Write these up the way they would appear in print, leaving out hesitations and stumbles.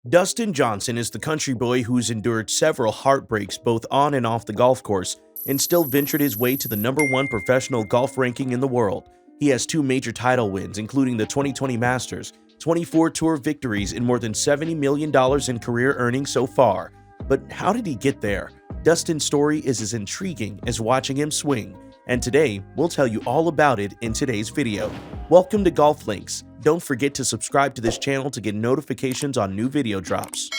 Dustin Johnson is the country boy who's endured several heartbreaks both on and off the golf course and still ventured his way to the #1 professional golf ranking in the world. He has 2 major title wins, including the 2020 Masters, 24 tour victories, and more than $70 million in career earnings so far. But how did he get there? Dustin's story is as intriguing as watching him swing, and today we'll tell you all about it in today's video. Welcome to Golf Links. Don't forget to subscribe to this channel to get notifications on new video drops.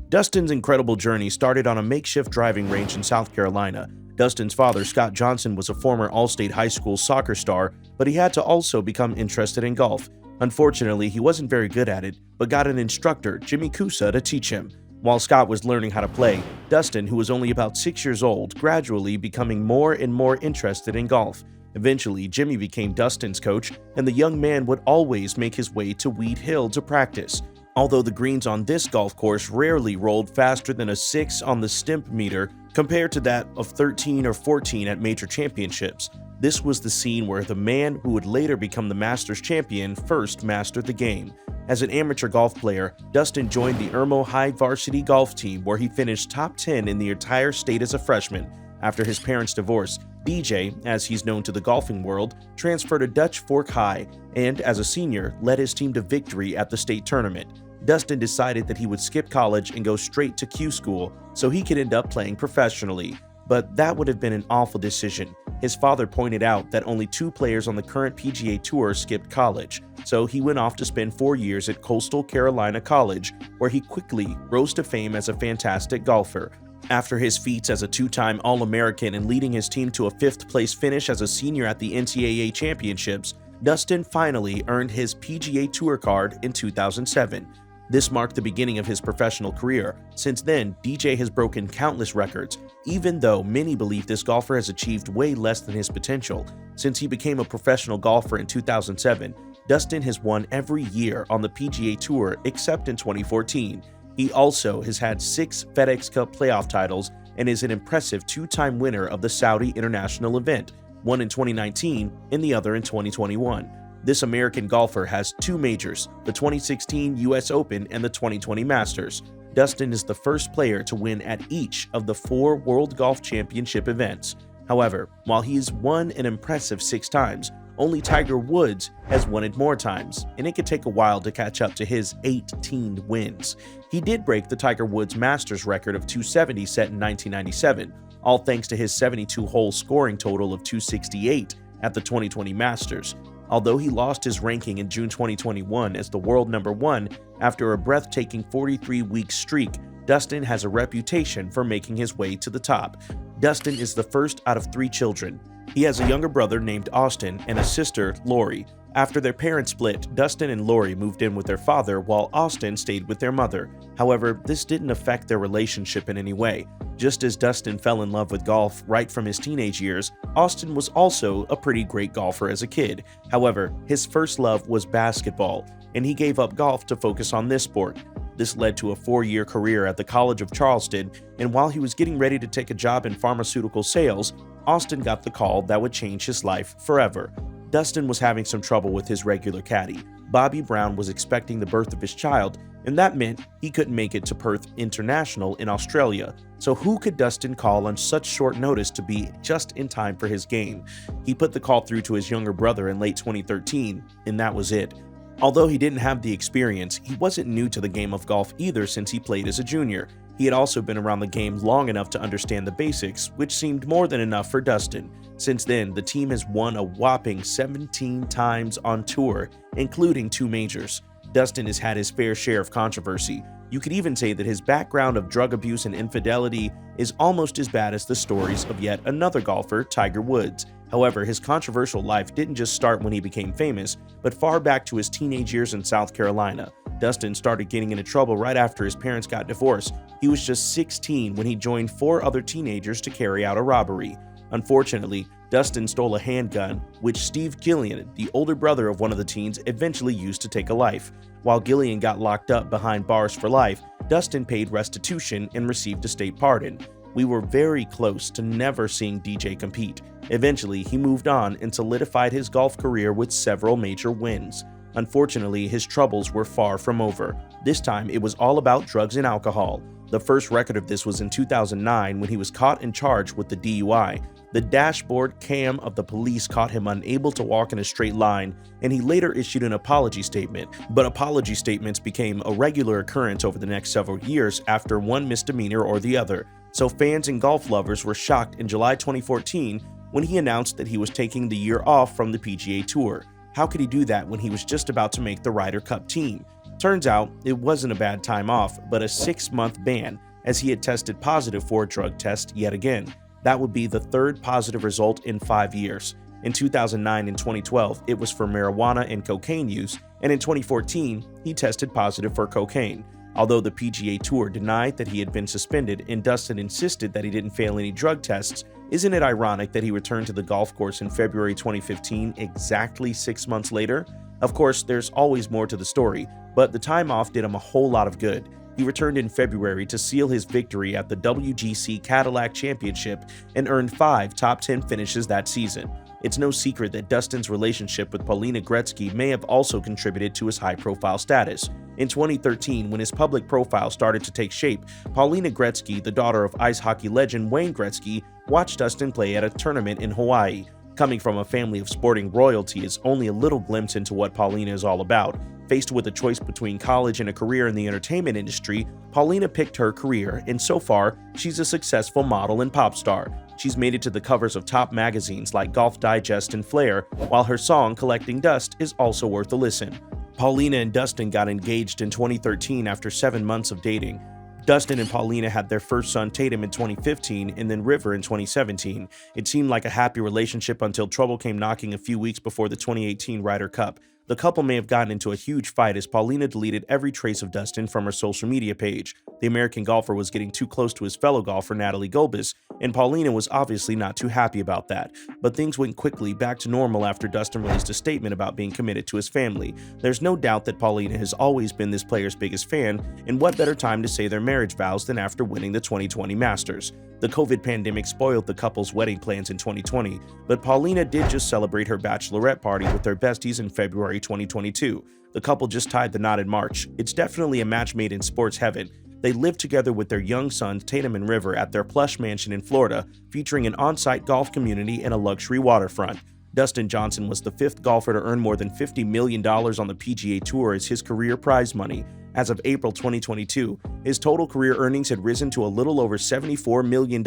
Dustin's incredible journey started on a makeshift driving range in South Carolina. Dustin's father, Scott Johnson, was a former All-State high school soccer star, but he had to also become interested in golf. Unfortunately, he wasn't very good at it, but got an instructor, Jimmy Kusa, to teach him. While Scott was learning how to play, Dustin, who was only about 6 years old, gradually becoming more and more interested in golf. Eventually, Jimmy became Dustin's coach, and the young man would always make his way to Weed Hill to practice. Although the greens on this golf course rarely rolled faster than a 6 on the stimp meter compared to that of 13 or 14 at major championships, this was the scene where the man who would later become the Masters champion first mastered the game. As an amateur golf player, Dustin joined the Irmo High varsity golf team, where he finished top 10 in the entire state as a freshman. After his parents' divorce, DJ, as he's known to the golfing world, transferred to Dutch Fork High and, as a senior, led his team to victory at the state tournament. Dustin decided that he would skip college and go straight to Q school so he could end up playing professionally. But that would have been an awful decision. His father pointed out that only 2 players on the current PGA Tour skipped college, so he went off to spend 4 years at Coastal Carolina College, where he quickly rose to fame as a fantastic golfer. After his feats as a 2-time All-American and leading his team to a 5th-place finish as a senior at the NCAA Championships, Dustin finally earned his PGA Tour card in 2007. This marked the beginning of his professional career. Since then, DJ has broken countless records, even though many believe this golfer has achieved way less than his potential. Since he became a professional golfer in 2007, Dustin has won every year on the PGA Tour except in 2014. He also has had 6 FedEx Cup playoff titles and is an impressive 2-time winner of the Saudi International event, one in 2019 and the other in 2021. This American golfer has 2 majors, the 2016 US Open and the 2020 Masters. Dustin is the first player to win at each of the 4 World Golf Championship events. However, while he's won an impressive 6 times, only Tiger Woods has won it more times, and it could take a while to catch up to his 18 wins. He did break the Tiger Woods Masters record of 270 set in 1997, all thanks to his 72-hole scoring total of 268 at the 2020 Masters. Although he lost his ranking in June 2021 as the world #1 after a breathtaking 43-week streak, Dustin has a reputation for making his way to the top. Dustin is the first out of 3 children. He has a younger brother named Austin and a sister, Lori. After their parents split, Dustin and Lori moved in with their father while Austin stayed with their mother. However, this didn't affect their relationship in any way. Just as Dustin fell in love with golf right from his teenage years, Austin was also a pretty great golfer as a kid. However, his first love was basketball, and he gave up golf to focus on this sport. This led to a 4-year career at the College of Charleston, and while he was getting ready to take a job in pharmaceutical sales, Austin got the call that would change his life forever. Dustin was having some trouble with his regular caddy. Bobby Brown was expecting the birth of his child, and that meant he couldn't make it to Perth International in Australia. So who could Dustin call on such short notice to be just in time for his game? He put the call through to his younger brother in late 2013, and that was it. Although he didn't have the experience, he wasn't new to the game of golf either since he played as a junior. He had also been around the game long enough to understand the basics, which seemed more than enough for Dustin. Since then, the team has won a whopping 17 times on tour, including 2 majors. Dustin has had his fair share of controversy. You could even say that his background of drug abuse and infidelity is almost as bad as the stories of yet another golfer, Tiger Woods. However, his controversial life didn't just start when he became famous, but far back to his teenage years in South Carolina. Dustin started getting into trouble right after his parents got divorced. He was just 16 when he joined 4 other teenagers to carry out a robbery. Unfortunately, Dustin stole a handgun, which Steve Gillian, the older brother of one of the teens, eventually used to take a life. While Gillian got locked up behind bars for life, Dustin paid restitution and received a state pardon. We were very close to never seeing DJ compete. Eventually, he moved on and solidified his golf career with several major wins. Unfortunately, his troubles were far from over. This time, it was all about drugs and alcohol. The first record of this was in 2009 when he was caught and charged with the DUI. The dashboard cam of the police caught him unable to walk in a straight line, and he later issued an apology statement. But apology statements became a regular occurrence over the next several years after one misdemeanor or the other. So fans and golf lovers were shocked in July 2014 when he announced that he was taking the year off from the PGA Tour. How could he do that when he was just about to make the Ryder Cup team? Turns out, it wasn't a bad time off, but a 6-month ban, as he had tested positive for a drug test yet again. That would be the third positive result in 5 years. In 2009 and 2012, it was for marijuana and cocaine use, and in 2014, he tested positive for cocaine. Although the PGA Tour denied that he had been suspended and Dustin insisted that he didn't fail any drug tests, isn't it ironic that he returned to the golf course in February 2015, exactly 6 months later? Of course, there's always more to the story, but the time off did him a whole lot of good. He returned in February to seal his victory at the WGC Cadillac Championship and earned 5 top 10 finishes that season. It's no secret that Dustin's relationship with Paulina Gretzky may have also contributed to his high-profile status. In 2013, when his public profile started to take shape, Paulina Gretzky, the daughter of ice hockey legend Wayne Gretzky, watched Dustin play at a tournament in Hawaii. Coming from a family of sporting royalty is only a little glimpse into what Paulina is all about. Faced with a choice between college and a career in the entertainment industry, Paulina picked her career, and so far, she's a successful model and pop star. She's made it to the covers of top magazines like Golf Digest and Flair, while her song Collecting Dust is also worth a listen. Paulina and Dustin got engaged in 2013 after 7 months of dating. Dustin and Paulina had their first son Tatum in 2015 and then River in 2017. It seemed like a happy relationship until trouble came knocking a few weeks before the 2018 Ryder Cup. The couple may have gotten into a huge fight as Paulina deleted every trace of Dustin from her social media page. The American golfer was getting too close to his fellow golfer Natalie Gulbis, and Paulina was obviously not too happy about that. But things went quickly back to normal after Dustin released a statement about being committed to his family. There's no doubt that Paulina has always been this player's biggest fan, and what better time to say their marriage vows than after winning the 2020 Masters. The COVID pandemic spoiled the couple's wedding plans in 2020, but Paulina did just celebrate her bachelorette party with their besties in February 2022. The couple just tied the knot in March. It's definitely a match made in sports heaven. They live together with their young sons Tatum and River at their plush mansion in Florida, featuring an on-site golf community and a luxury waterfront. Dustin Johnson was the 5th golfer to earn more than $50 million on the PGA Tour as his career prize money. As of April 2022, his total career earnings had risen to a little over $74 million,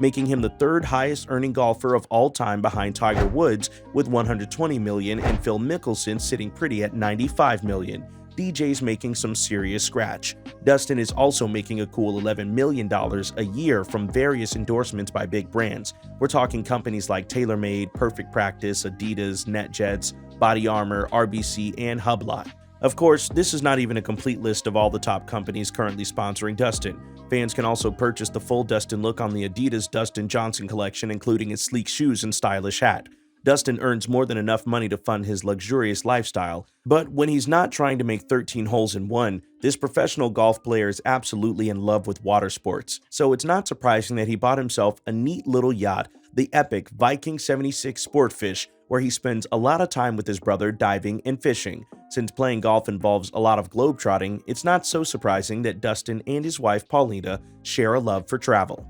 making him the 3rd highest earning golfer of all time behind Tiger Woods with $120 million and Phil Mickelson sitting pretty at $95 million. DJ's making some serious scratch. Dustin is also making a cool $11 million a year from various endorsements by big brands. We're talking companies like TaylorMade, Perfect Practice, Adidas, NetJets, Body Armor, RBC, and Hublot. Of course, this is not even a complete list of all the top companies currently sponsoring Dustin. Fans can also purchase the full Dustin look on the Adidas Dustin Johnson collection, including his sleek shoes and stylish hat. Dustin earns more than enough money to fund his luxurious lifestyle, but when he's not trying to make 13 holes in one, this professional golf player is absolutely in love with water sports. So it's not surprising that he bought himself a neat little yacht, the epic Viking 76 Sportfish, where he spends a lot of time with his brother diving and fishing. Since playing golf involves a lot of globetrotting, it's not so surprising that Dustin and his wife Paulina share a love for travel.